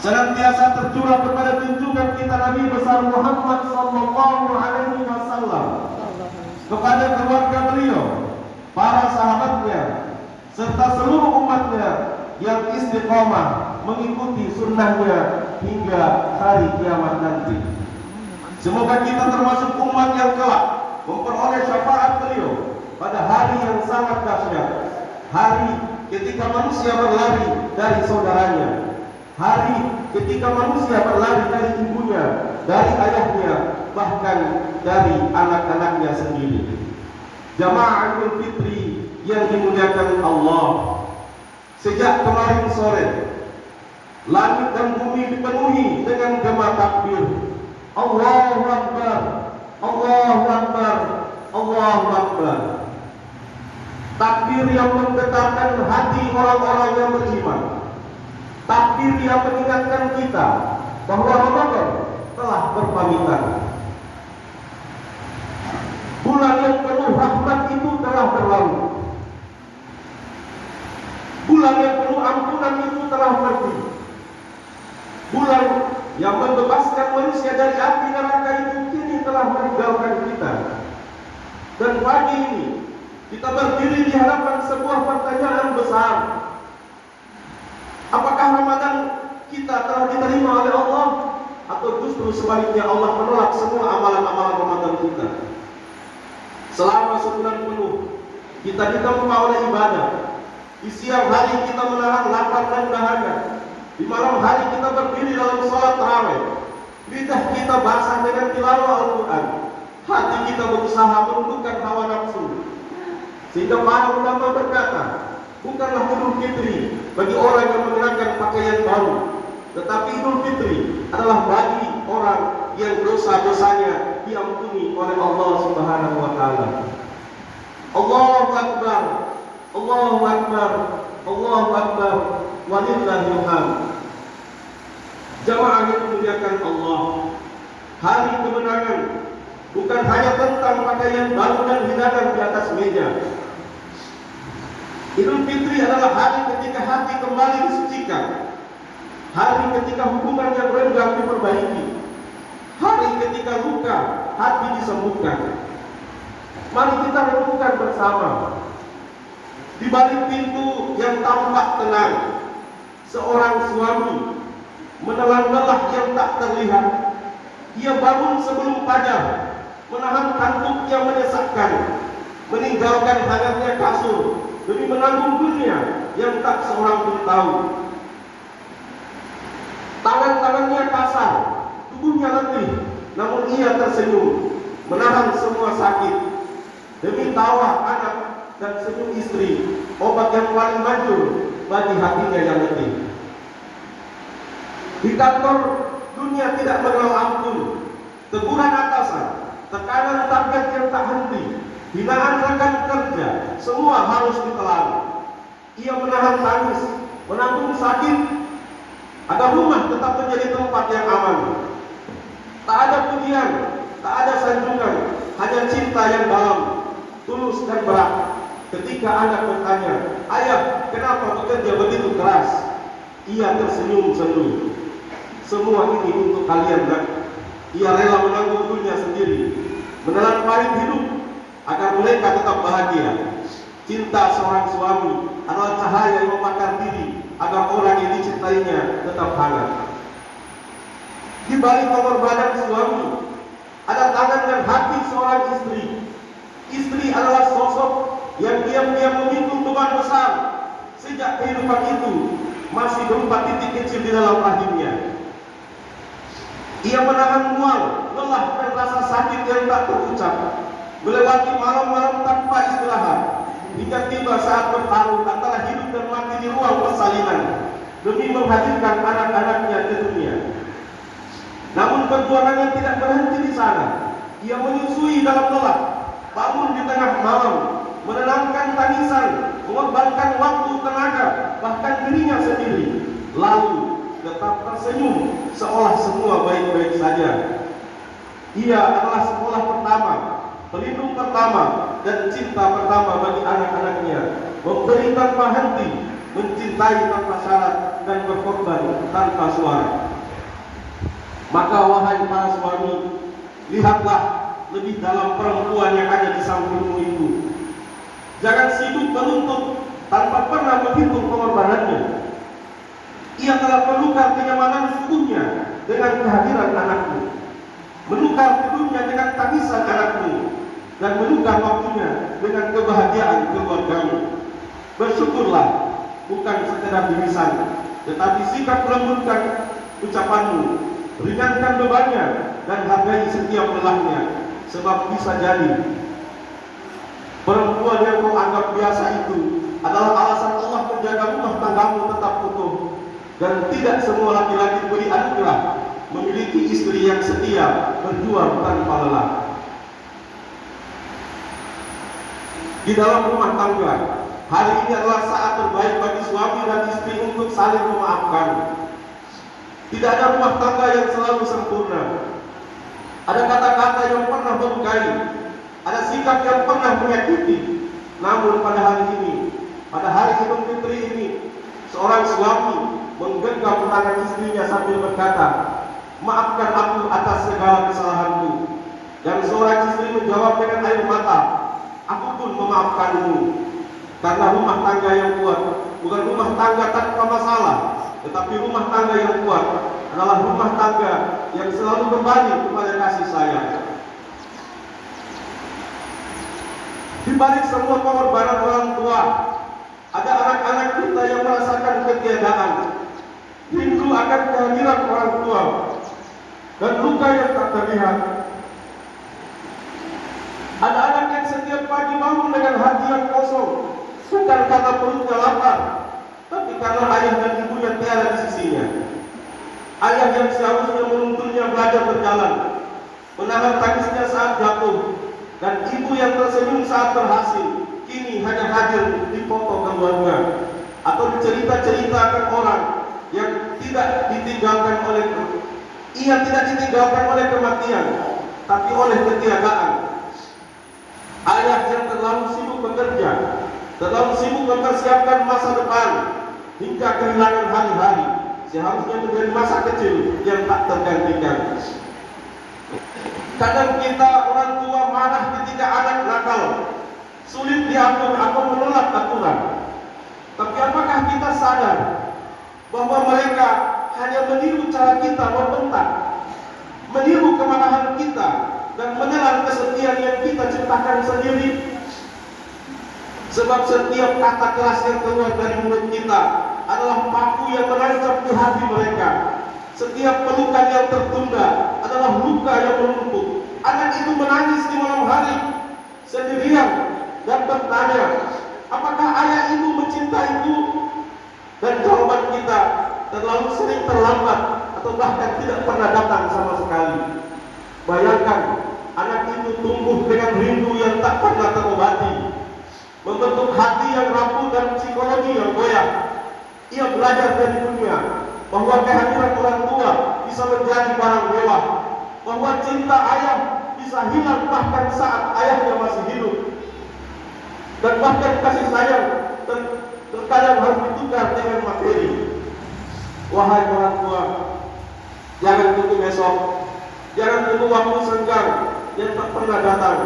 senantiasa tercurah kepada junjungan kita Nabi besar Muhammad sallallahu alaihi wasallam, kepada keluarga beliau, para sahabatnya, serta seluruh umatnya yang istiqomah mengikuti sunnahnya hingga hari kiamat nanti. Semoga kita termasuk umat yang kelak memperoleh syafaat beliau pada hari yang sangat dahsyat, hari ketika manusia berlari dari saudaranya, hari ketika manusia berlari dari ibunya, dari ayahnya, bahkan dari anak-anaknya sendiri. Jamaah Idul Fitri yang dimuliakan Allah, sejak kemarin sore langit dan bumi dipenuhi dengan gema takbir. Allahu Akbar, Allahu Akbar, Allahu Akbar. Takbir yang menggetarkan hati orang-orang yang beriman. Takbir yang mengingatkan kita bahwa Ramadan telah berpamitan. Bulan yang penuh rahmat itu telah berlalu. Bulan yang penuh ampunan itu telah pergi. Bulan yang membebaskan manusia dari api neraka itu kini telah meninggalkan kita. Dan pagi ini kita berdiri di hadapan sebuah pertanyaan besar. Apakah Ramadan kita telah diterima oleh Allah, atau justru sebaliknya Allah menolak semua amalan-amalan Ramadan kita? Selama sebulan penuh kita ditempa oleh ibadah. Di siang hari kita menahan lapar dan dahaga. Di malam hari kita berdiri dalam sholat tarawih. Lidah kita basah dengan tilawah Al-Quran. Hati kita berusaha menundukkan hawa nafsu. Sehingga para ulama berkata, bukanlah Idul Fitri bagi orang yang mengenakan pakaian baru, tetapi Idul Fitri adalah bagi orang yang dosa-dosanya diampuni oleh Allah Subhanahu wa taala. Allahu Akbar, Allahu Akbar, Allahu Akbar, walillahil hamd. Jamaah yang dimuliakan Allah, hari kemenangan bukan hanya tentang pakaian baru dan hidangan di atas meja. Idul Fitri adalah hari ketika hati kembali disucikan, hari ketika hubungan yang renggang diperbaiki, hari ketika luka hati disembuhkan. Mari kita renungkan bersama. Di balik pintu yang tampak tenang, seorang suami menelan lelah yang tak terlihat. Ia bangun sebelum fajar, menahan kantuk yang menyesakkan, meninggalkan hangatnya kasur demi menanggung dunia yang tak seorang pun tahu. Tangan-tangannya kasar, tubuhnya letih, namun ia tersenyum, menahan semua sakit demi tawa anak dan senyum istri, obat yang paling manjur bagi hatinya yang letih. Di kantor, dunia tidak mengenal ampun, teguran atasan, tekanan target yang tak henti, hinaan rekan kerja, semua harus ditelan. Ia menahan tangis, menanggung sakit, agar rumah tetap menjadi tempat yang aman. Tak ada pujian, tak ada sanjungan, hanya cinta yang dalam, tulus dan berat. Ketika anak bertanya, "Ayah, kenapa bekerja begitu keras?" Ia tersenyum sendu. "Semua ini untuk kalian, Nak." Ia rela menanggung dunia sendiri, menelan pahit hidup agar mereka tetap bahagia. Cinta seorang suami adalah cahaya yang membakar diri agar orang yang dicintainya tetap hangat. Di balik pengorbanan suami ada tangan dan hati seorang istri. Istri adalah sosok yang diam-diam memikul beban besar sejak kehidupan itu masih berupa titik kecil di dalam rahimnya. Ia menahan mual, lelah dan rasa sakit yang tak terucap, melewati malam-malam tanpa istirahat, hingga tiba saat bertaruh antara hidup dan mati di ruang persalinan demi menghadirkan anak-anaknya ke dunia. Namun perjuangannya tidak berhenti di sana. Ia menyusui dalam lelah, bangun di tengah malam, menenangkan tangisan, mengorbankan waktu, tenaga, bahkan dirinya sendiri, lalu tetap tersenyum seolah semua baik-baik saja. Ia adalah sekolah pertama, pelindung pertama, dan cinta pertama bagi anak-anaknya, memberi tanpa henti, mencintai tanpa syarat, dan berkorban tanpa suara. Maka wahai para suami, lihatlah lebih dalam perempuan yang ada di sampingmu itu. Jangan sibuk menuntut tanpa pernah menghitung pengorbanannya. Ia telah menukar kenyamanan hidupnya dengan kehadiran anakmu, menukar tidurnya dengan tangisan anakmu, dan menukar waktunya dengan kebahagiaan keluargamu. Bersyukurlah, bukan sekedar dirisan, tetapi sikap lembutkan ucapanmu, ringankan bebannya, dan hargai setiap lelahnya. Sebab bisa jadi perempuan yang kau anggap biasa itu adalah alasan Allah menjaga rumah tanggamu tetap utuh. Dan tidak semua laki-laki beri anugerah memiliki istri yang setia, berjuang tanpa lelah. Di dalam rumah tangga, hari ini adalah saat terbaik bagi suami dan istri untuk saling memaafkan. Tidak ada rumah tangga yang selalu sempurna. Ada kata-kata yang pernah melukai, ada sikap yang pernah menyakiti. Namun pada hari ini, pada hari Idul Fitri ini, seorang suami menggenggam tangan istrinya sambil berkata, "Maafkan aku atas segala kesalahanku." Dan seorang istri menjawab dengan air mata, "Aku pun memaafkanmu." Karena rumah tangga yang kuat bukan rumah tangga tanpa masalah, tetapi rumah tangga yang kuat adalah rumah tangga yang selalu kembali kepada kasih sayang. Di balik semua pengorbanan orang tua, ada anak-anak kita yang merasakan ketiadaan, rindu akan kehadiran orang tua, dan luka yang tak terlihat. Ada anak yang setiap pagi bangun dengan hati yang kosong, bukan karena perutnya lapar, tapi karena ayah dan ibunya tiada di sisinya. Ayah yang seharusnya menuntunnya belajar berjalan, menahan tangisnya saat jatuh, dan ibu yang tersenyum saat berhasil, kini hanya hadir di foto keluarga atau di cerita-cerita akan orang yang tidak ditinggalkan oleh kematian, tapi oleh ketiadaan. Ayah yang terlalu sibuk bekerja, terlalu sibuk mempersiapkan masa depan, hingga kehilangan hari-hari seharusnya menjadi masa kecil yang tak tergantikan. Kadang kita orang tua marah ketika anak nakal, sulit diatur atau menolak aturan. Tapi apakah kita sadar bahwa mereka hanya meniru cara kita membentak, meniru kemarahan kita, dan menelan kesetiaan yang kita ciptakan sendiri? Sebab setiap kata keras yang keluar dari mulut kita adalah paku yang menancap di hati mereka. Setiap pelukan yang tertunda adalah luka yang menumpuk. Anak itu menangis di malam hari sendirian dan bertanya, apakah ayah ibu mencintaiku? Dan jawaban kita terlalu sering terlambat atau bahkan tidak pernah datang sama sekali. Bayangkan, anak itu tumbuh dengan rindu yang tak pernah terobati, membentuk hati yang rapuh dan psikologi yang goyah. Ia belajar dari dunia bahwa kehadiran orang tua bisa menjadi barang mewah, bahwa cinta ayah bisa hilang bahkan saat ayahnya masih hidup, dan bahkan kasih sayang terkadang harus ditukar dengan materi. Wahai orang tua, jangan tunggu besok, jangan tunggu waktu senggang yang tak pernah datang.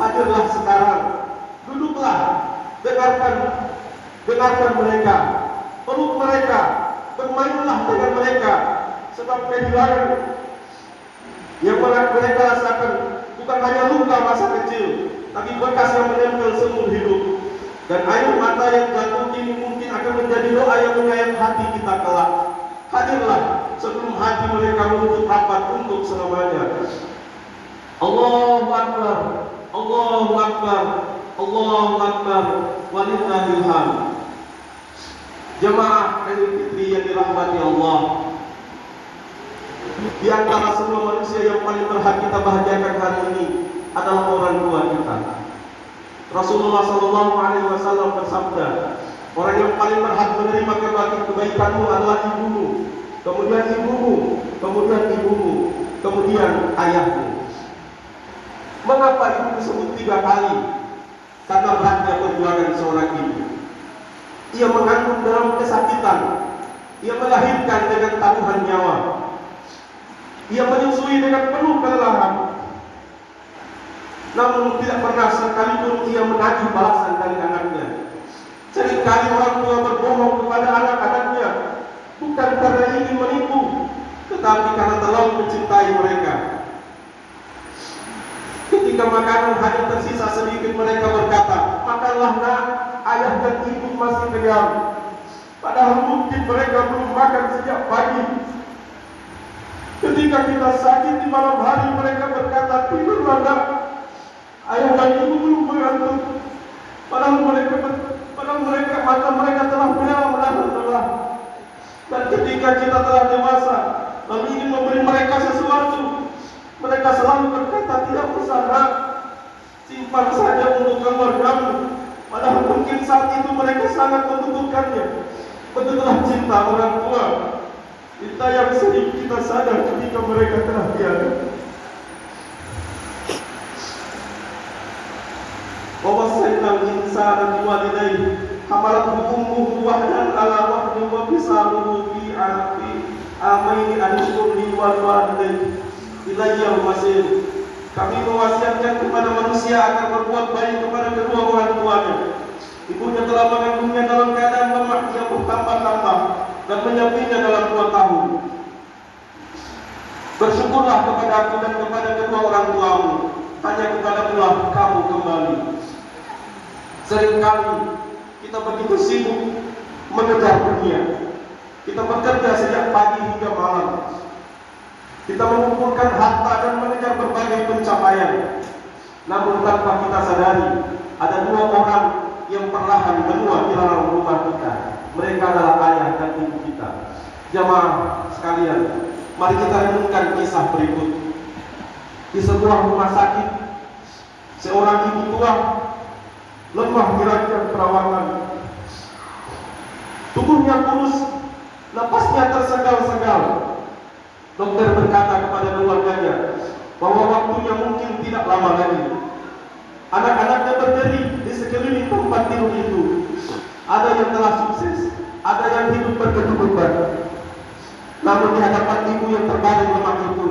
Hadirlah sekarang, duduklah, dengarkan mereka, peluk mereka, bermainlah dengan mereka. Sebab kehilangan yang mereka rasakan bukan hanya luka masa kecil, tapi bekas yang menempel seumur hidup. Dan air mata yang jatuh kini mungkin akan menjadi doa yang menyayat hati kita kelak. Hadirlah sebelum hati mereka menutup rapat untuk selamanya. Allahu Akbar, Allahu Akbar, Allahu Akbar, walillahil hamd. Jemaah Idul Fitri yang dirahmati Allah, di antara semua manusia yang paling berhak kita bahagiakan hari ini adalah orang tua kita. Rasulullah SAW bersabda, orang yang paling berhak menerima kebaikanmu adalah ibumu, kemudian ibumu, kemudian ibumu, kemudian ayahmu. Mengapa ibu disebut 3 kali? Karena beratnya perjuangan seorang ibu. Ia mengandung dalam kesakitan. Ia melahirkan dengan taruhan nyawa. Ia menyusui dengan penuh kelelahan. Namun tidak pernah sekalipun ia menagih balasan dari anaknya. Seringkali orang tua berbohong kepada anak-anaknya, bukan karena ingin menipu, tetapi karena terlalu mencintai mereka. Ketika makanan hanya tersisa sedikit, mereka berkata, "Makanlah nak, ayah dan ibu masih kenyang." Padahal mungkin mereka belum makan sejak pagi. Ketika kita sakit di malam hari, mereka berkata, "Tidurlah nak, ayah dan ibu belum mengantuk." Padahal mereka mata mereka telah menahan lelah. Dan ketika kita telah dewasa, lalu ingin memberi mereka sesuatu, mereka selalu berkata, "Tidak usah nak, simpan saja untuk keluargamu." Padahal mungkin saat itu mereka sangat membutuhkannya. Begitulah cinta orang tua. Cinta yang sering kita sadar ketika mereka telah tiada. وَوَصَّيْنَا الْإِنسَانَ بِوَالِدَيْهِ حَمَلَتْهُ أُمُّهُ وَهْنًا عَلَى وَهْنٍ وَفِصَالُهُ فِي عَامَيْنِ أَنِ اشْكُرْ لِي وَلِوَالِدَيْكَ إِلَيَّ الْمَصِيرُ. Kami mewasiatkan kepada manusia agar berbuat baik kepada kedua orang tuanya. Ibunya telah mengandungnya dalam keadaan lemah yang bertambah-tambah dan menyapinya dalam 2 tahun. Bersyukurlah kepada aku dan kepada kedua orang tuamu, hanya kepadamulah kamu kembali. Seringkali kita begitu sibuk mengejar dunia. Kita bekerja sejak pagi hingga malam. Kita mengumpulkan harta dan mengejar berbagai pencapaian. Namun tanpa kita sadari, ada 2 orang yang perlahan menua di dalam rumah kita. Mereka adalah ayah dan ibu kita. Jamaah sekalian, mari kita renungkan kisah berikut. Di sebuah rumah sakit, seorang ibu tua lemah di ranjang perawatan. Tubuhnya kurus, napasnya tersengal-sengal. Dokter berkata kepada keluarganya bahwa waktunya mungkin tidak lama lagi. Anak-anaknya berdiri di sekeliling tempat tidur itu. Ada yang telah sukses, ada yang hidup berkecukupan. Namun di hadapan ibu yang terbaring lemah itu,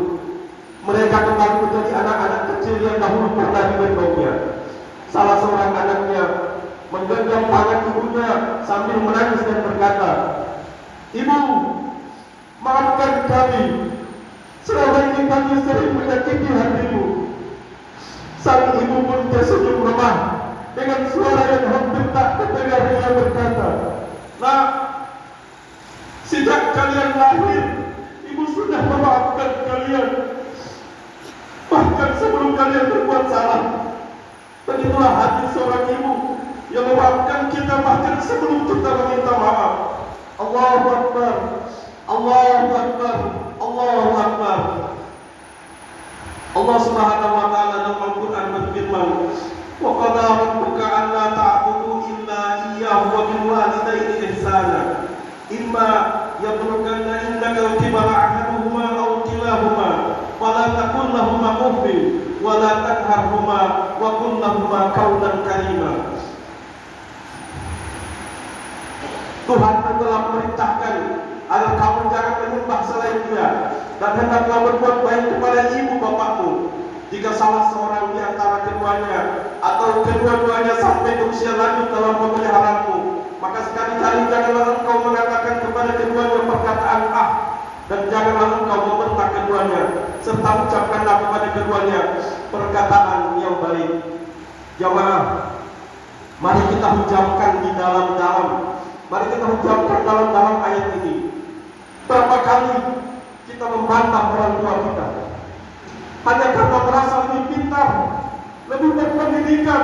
mereka kembali menjadi anak-anak kecil yang dahulu pernah digendongnya. Salah seorang anaknya menggenggam tangan ibunya sambil menangis dan berkata, "Ibu, maafkan kami. Selama ini kami sering menyakiti hatimu." Sang ibu pun tersenyum lemah dengan suara yang hampir tak terdengar. Ia berkata, "Nak, sejak kalian lahir, ibu sudah memaafkan kalian. Bahkan sebelum kalian berbuat salah." Begitulah hati seorang ibu yang memaafkan kita bahkan sebelum kita meminta maaf. Allahu Akbar, Allahu Akbar, Allahu Akbar. Allah Subhanahu wa taala dalam Al-Qur'an berfirman, "Wa qada rabbuka alla ta'budu illa iyyahu wa bil walidayni ihsana. Imma yablughanna indaka al-kibara ahaduhuma aw kilahuma, fala taqul lahumā uffin wa la tanharhumā wa qul lahumā qawlan karīmā." Tuhan telah memerintahkan agar kamu jangan menyembah selain Dia, dan hendaklah berbuat baik kepada ibu bapakmu. Jika salah seorang di antara keduanya atau kedua-duanya sampai berusia lanjut dalam pemeliharaanmu, maka sekali-kali janganlah engkau mengatakan kepada keduanya perkataan "ah", dan janganlah engkau membentak keduanya, serta ucapkanlah kepada keduanya perkataan yang baik. Jamaah, mari kita hujamkan di dalam-dalam. Mari kita hujamkan dalam-dalam ayat ini. Berapa kali kita membantah orang tua kita hanya karena merasa lebih pintar, lebih berpendidikan,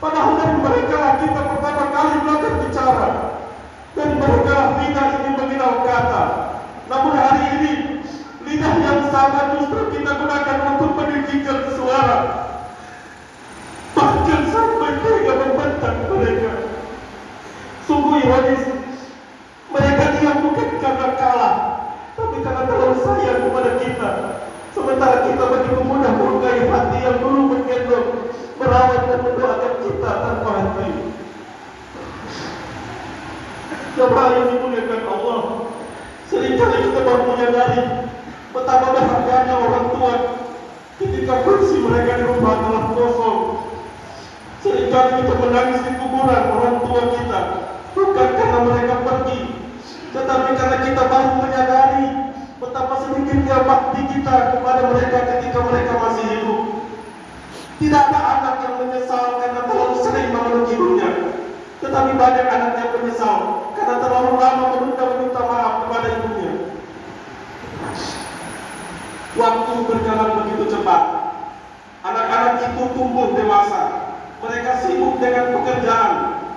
padahal dari mereka lah kita pertama kali belajar bicara, dari mereka lah lidah ini mengenal kata. Namun hari ini lidah yang sama justru kita gunakan untuk meninggikan suara, bahkan sampai tega membentak mereka. Sungguh ironis, mereka diam bukan karena kalah, tapi karena terlalu sayang kepada kita. Sementara kita begitu mudah melukai hati yang dulu menggendong, merawat dan mendoakan kita tanpa henti. Jemaah yang dimuliakan Allah, seringkali kita baru menyadari betapa berharganya orang tua ketika kursi mereka di rumah telah kosong. Seringkali kita menangis di kuburan orang tua kita, bukan karena mereka pergi, tetapi karena kita baru menyadari betapa sedikitnya bakti kita kepada mereka ketika mereka masih hidup. Tidak ada anak yang menyesal karena terlalu sering memenuhi ibunya, tetapi banyak anak yang menyesal karena terlalu lama menunda meminta maaf kepada ibunya. Waktu berjalan begitu cepat. Anak-anak itu tumbuh dewasa. Mereka sibuk dengan pekerjaan,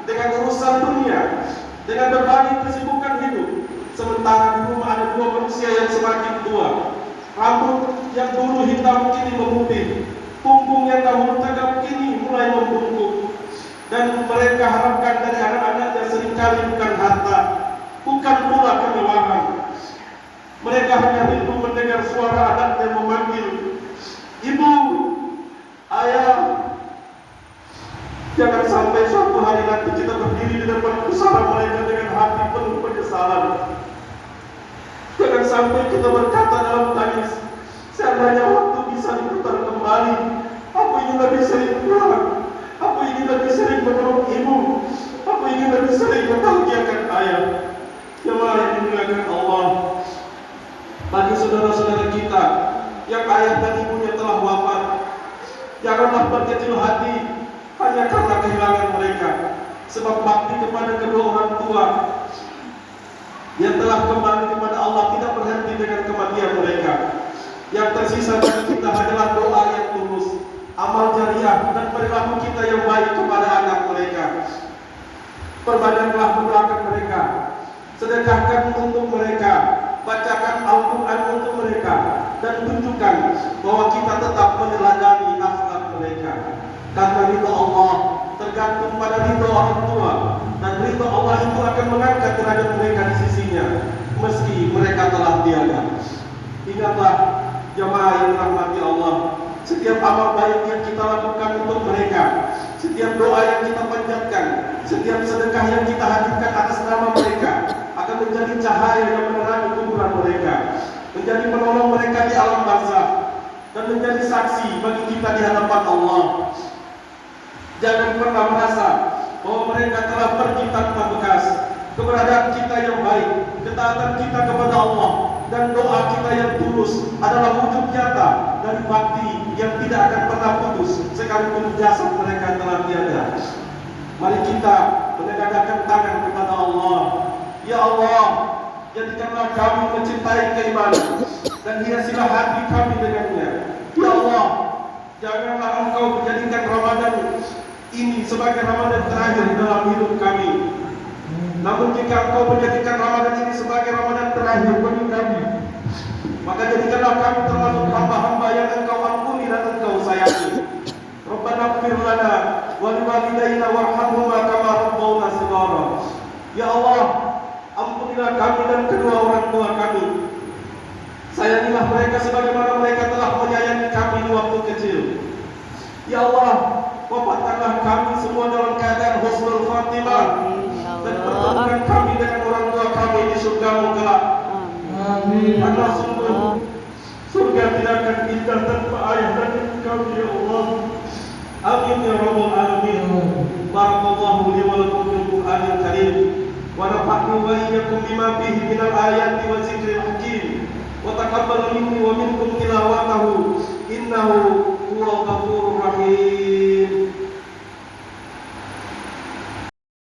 dengan urusan dunia, dengan berbagai kesibukan hidup. Sementara di rumah ada dua manusia yang semakin tua. Rambut yang dulu hitam kini memutih, punggung yang dahulu tegap kini mulai membungkuk. Dan mereka harapkan dari anak-anaknya seringkali bukan harta, bukan pula kemewahan. Mereka hanya rindu mendengar suara anaknya memanggil, "Ibu, ayah." Jangan sampai suatu hari nanti kita berdiri di depan pusara mereka dengan hati penuh penyesalan. Jangan sampai kita berkata dalam tangis, "Seandainya waktu bisa diputar kembali, aku ingin lebih sering pulang. Aku ingin lebih sering memeluk ibu. Aku ingin lebih sering membahagiakan ayah." Jemaah yang dimuliakan Allah, bagi saudara-saudara kita yang ayah dan ibunya telah wafat, janganlah berkecil hati hanya karena kehilangan mereka, sebab bakti kepada kedua orang tua yang telah kembali kepada Allah tidak berhenti dengan kematian mereka. Yang tersisa bagi kita adalah doa yang tulus, amal jariah, dan perilaku kita yang baik kepada anak mereka. Perbanyaklah mendoakan mereka, sedekahkan untuk mereka, bacakan Al-Quran untuk mereka, dan tunjukkan bahwa kita tetap meneladani akhlak mereka. Karena ridha Allah tergantung pada ridha orang tua, dan ridha Allah itu akan mengangkat derajat mereka di sisinya, meski mereka telah tiada. Ingatlah jemaah yang dirahmati Allah, setiap amal baik yang kita lakukan untuk mereka, setiap doa yang kita panjatkan, setiap sedekah yang kita hadirkan atas nama mereka akan menjadi cahaya yang menerangi kuburan mereka, menjadi penolong mereka di alam barzakh, dan menjadi saksi bagi kita di hadapan Allah. Jangan pernah merasa bahwa mereka telah pergi tanpa bekas. Keberadaan kita yang baik, ketaatan kita kepada Allah, dan doa kita yang tulus adalah wujud nyata dari bakti yang tidak akan pernah putus sekalipun jasad mereka telah tiada. Mari kita menengadahkan tangan kepada Allah. Ya Allah, jadikanlah kami mencintai keimanan dan hiasilah hati kami dengannya. Ya Allah, janganlah Engkau menjadikan Ramadan ini sebagai Ramadan terakhir dalam hidup kami. Namun jika Engkau menjadikan Ramadan ini sebagai Ramadan terakhir bagi kami, maka jadikanlah kami termasuk hamba-hamba yang Engkau ampuni dan Engkau sayangi. Rabbana ighfir lana wa liwalidayna warhamhuma kama rabbauna shighara. Ya Allah, ampunilah kami dan kedua orang tua kami. Sayangilah mereka sebagaimana mereka telah menyayangi kami di waktu kecil. Ya Allah, wafatkanlah kami semua dalam keadaan husnul khatimah, dan pertemukan kami dengan orang tua kami di surga-Mu kelak. Amin. Karena sungguh surga tidak akan indah tanpa ayah dan ibu kami, ya Allah. Amin ya rabbal alamin. Barakallahu li wa lakum fil Qur'anil karim, wa nafa'ni wa iyyakum bima fihi minal ayati wa zikril hakim, wa taqabbal minni wa minkum